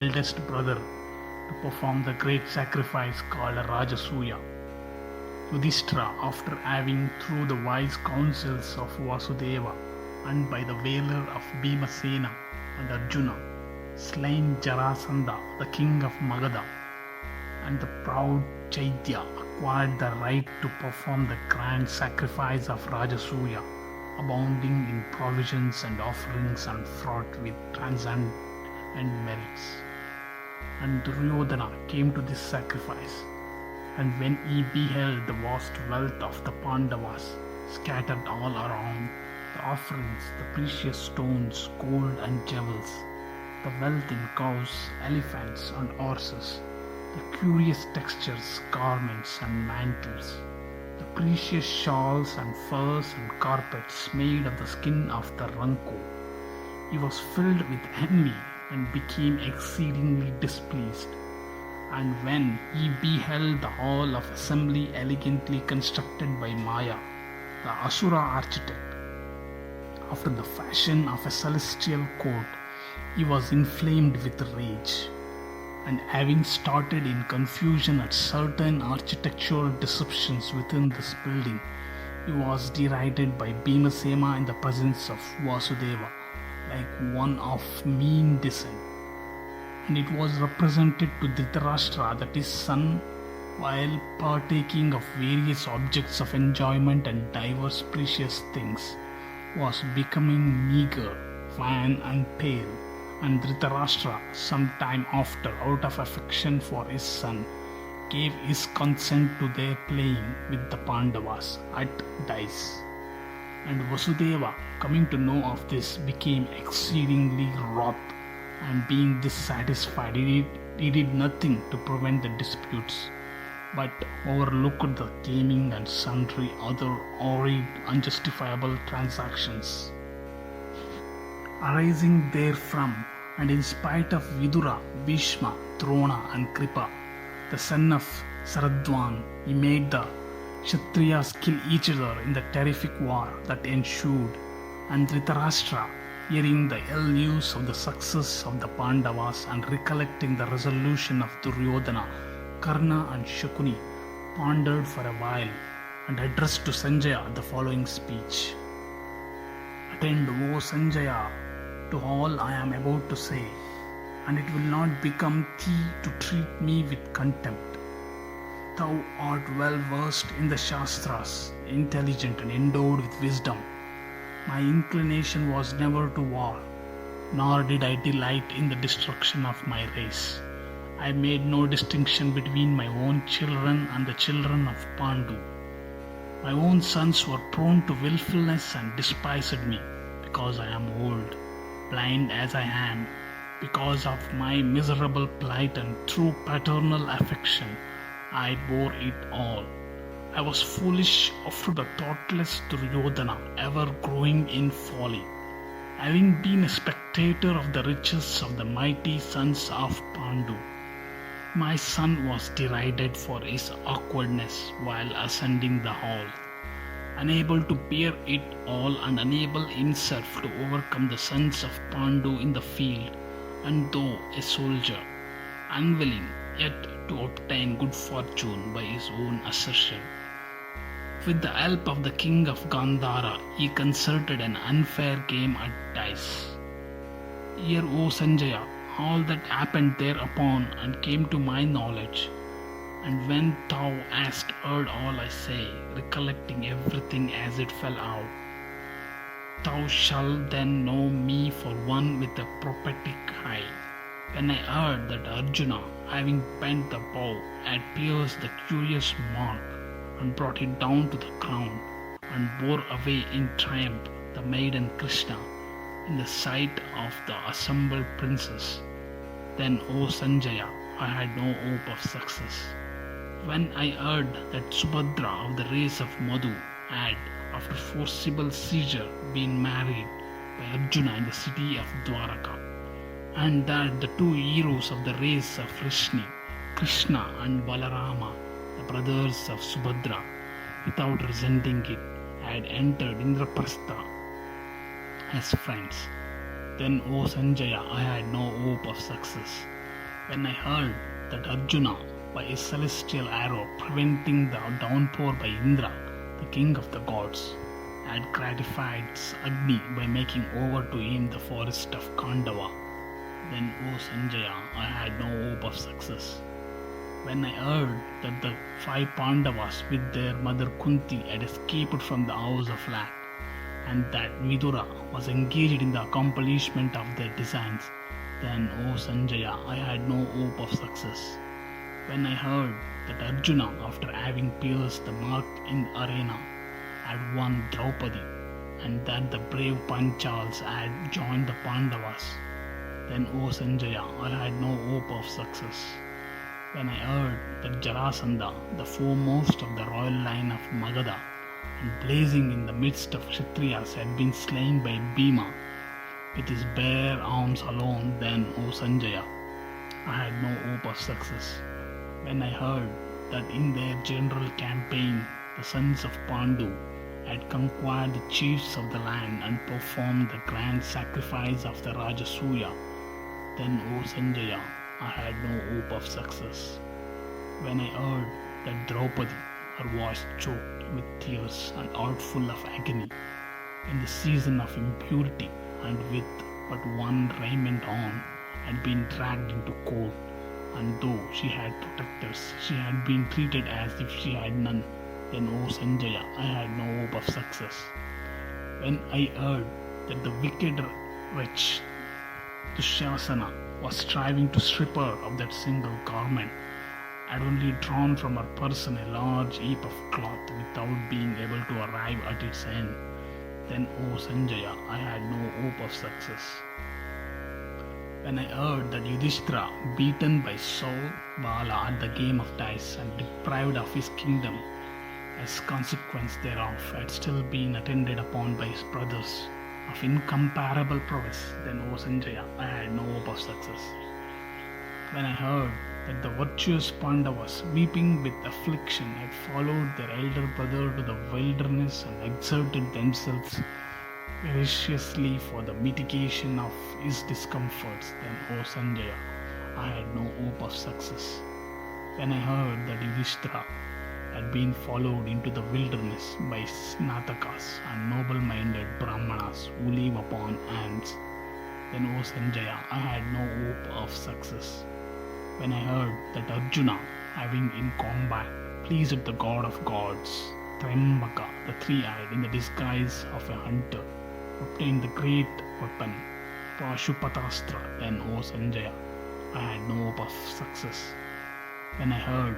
eldest brother to perform the great sacrifice called Rajasuya. Yudhishthira, after having, through the wise counsels of Vasudeva and by the valor of Bhimasena and Arjuna, slain Jarasandha, the king of Magadha, and the proud Chaitya acquired the right to perform the grand sacrifice of Rajasuya, abounding in provisions and offerings and fraught with transcendent merits. And Duryodhana came to this sacrifice, and when he beheld the vast wealth of the Pandavas scattered all around, the offerings, the precious stones, gold and jewels, the wealth in cows, elephants and horses, the curious textures, garments and mantles, the precious shawls and furs and carpets made of the skin of the ranko, he was filled with envy and became exceedingly displeased. And when he beheld the hall of assembly elegantly constructed by Maya, the Asura architect, after the fashion of a celestial court, he was inflamed with rage. And having started in confusion at certain architectural deceptions within this building, he was derided by Bhimasena in the presence of Vasudeva like one of mean descent. And it was represented to Dhritarashtra that his son, while partaking of various objects of enjoyment and diverse precious things, was becoming meager, wan and pale, and Dhritarashtra, some time after, out of affection for his son, gave his consent to their playing with the Pandavas at dice. And Vasudeva, coming to know of this, became exceedingly wroth, and being dissatisfied, he did nothing to prevent the disputes, but overlooked the gaming and sundry other horrid, unjustifiable transactions. Arising therefrom, and in spite of Vidura, Bhishma, Drona and Kripa, the son of Saradwan, he made the Kshatriyas kill each other in the terrific war that ensued, and Dhritarashtra, hearing the ill news of the success of the Pandavas and recollecting the resolution of Duryodhana, Karna and Shakuni, pondered for a while and addressed to Sanjaya the following speech. Attend, O Sanjaya, to all I am about to say, and it will not become thee to treat me with contempt. Thou art well versed in the Shastras, intelligent and endowed with wisdom. My inclination was never to war, nor did I delight in the destruction of my race. I made no distinction between my own children and the children of Pandu. My own sons were prone to willfulness and despised me, because I am old, blind as I am, because of my miserable plight, and through paternal affection I bore it all. I was foolish after the thoughtless Duryodhana, ever growing in folly, having been a spectator of the riches of the mighty sons of Pandu. My son was derided for his awkwardness while ascending the hall, unable to bear it all and unable himself to overcome the sons of Pandu in the field, and though a soldier, unwilling yet to obtain good fortune by his own assertion. With the help of the king of Gandhara, he concerted an unfair game at dice. Hear, O Sanjaya, all that happened thereupon and came to my knowledge. And when thou hast heard all I say, recollecting everything as it fell out, thou shalt then know me for one with a prophetic eye. When I heard that Arjuna, having bent the bow, had pierced the curious mark and brought it down to the ground, and bore away in triumph the maiden Krishna in the sight of the assembled princes, then, O Sanjaya, I had no hope of success. When I heard that Subhadra of the race of Madhu had, after forcible seizure, been married by Arjuna in the city of Dwaraka, and that the two heroes of the race of Vrishni, Krishna and Balarama, the brothers of Subhadra, without resenting it, had entered Indraprastha as friends, then, O Sanjaya, I had no hope of success. When I heard that Arjuna, by his celestial arrow preventing the downpour by Indra, the king of the gods, had gratified Agni by making over to him the forest of Kandava, then, O Sanjaya, I had no hope of success. When I heard that the five Pandavas with their mother Kunti had escaped from the house of Land, and that Vidura was engaged in the accomplishment of their designs, then, O Sanjaya, I had no hope of success. When I heard that Arjuna, after having pierced the mark in the arena, had won Draupadi, and that the brave Panchals had joined the Pandavas, then, O Sanjaya, I had no hope of success. When I heard that Jarasandha, the foremost of the royal line of Magadha, and blazing in the midst of Kshatriyas, had been slain by Bhima with his bare arms alone, then, O Sanjaya, I had no hope of success. When I heard that in their general campaign the sons of Pandu had conquered the chiefs of the land and performed the grand sacrifice of the Rajasuya, then, O Sanjaya, I had no hope of success. When I heard that Draupadi, her voice choked with tears and heart full of agony, in the season of impurity and with but one raiment on, had been dragged into court, and though she had protectors, she had been treated as if she had none, then, O Sanjaya, I had no hope of success. When I heard that the wicked wretch Dushasana was striving to strip her of that single garment, had only drawn from her person a large heap of cloth without being able to arrive at its end, then, O Sanjaya, I had no hope of success. When I heard that Yudhishthira, beaten by Saul Bala at the game of dice and deprived of his kingdom, as consequence thereof, had still been attended upon by his brothers of incomparable prowess, then, O Sanjaya, I had no hope of success. When I heard that the virtuous Pandavas, weeping with affliction, had followed their elder brother to the wilderness and exerted themselves voraciously for the mitigation of his discomforts, then, O Sanjaya, I had no hope of success. When I heard that Yudhishthira had been followed into the wilderness by Snatakas and noble-minded Brahmanas who live upon ants, then, O Sanjaya, I had no hope of success. When I heard that Arjuna, having in combat pleased the god of gods, Trambaka, the three-eyed, in the disguise of a hunter, obtained the great weapon, Pashupatastra, then, O Sanjaya, I had no hope of success. When I heard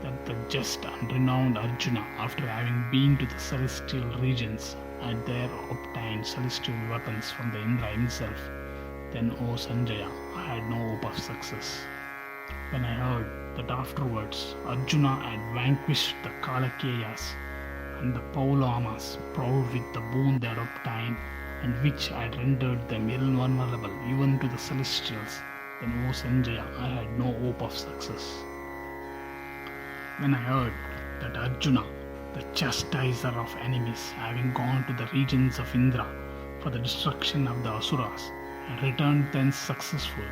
that the just and renowned Arjuna, after having been to the celestial regions, had there obtained celestial weapons from the Indra himself, then, O Sanjaya, I had no hope of success. When I heard that afterwards Arjuna had vanquished the Kalakeyas and the Paulamas, proud with the boon they had obtained, and which had rendered them invulnerable even to the celestials, then, O Sanjaya, I had no hope of success. When I heard that Arjuna, the chastiser of enemies, having gone to the regions of Indra for the destruction of the Asuras, and returned thence successful,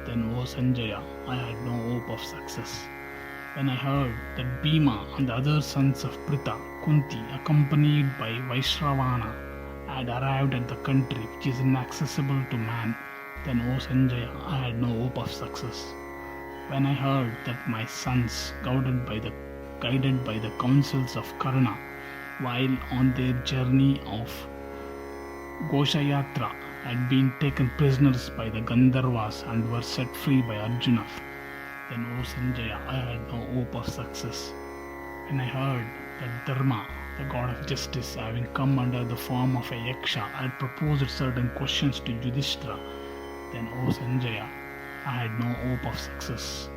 then, O Sanjaya, I had no hope of success. When I heard that Bhima and the other sons of Pritha, Kunti, accompanied by Vaishravana, had arrived at the country which is inaccessible to man, then, O Sanjaya, I had no hope of success. When I heard that my sons, guided by the counsels of Karna, while on their journey of Goshayatra, had been taken prisoners by the Gandharvas and were set free by Arjuna, then, O Sanjaya, I had no hope of success. When I heard that Dharma, the god of justice, having come under the form of a yaksha, had proposed certain questions to Yudhishthira, then, O Sanjaya, I had no hope of success.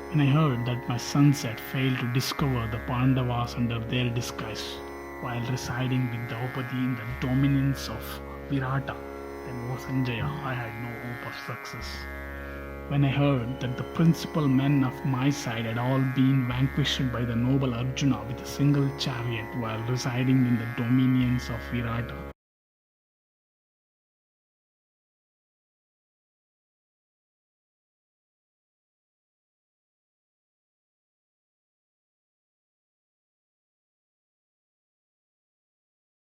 When I heard that my sons had failed to discover the Pandavas under their disguise, while residing with Draupadi in the dominions of Virata, then, O Sanjaya, I had no hope of success. When I heard that the principal men of my side had all been vanquished by the noble Arjuna with a single chariot while residing in the dominions of Virata,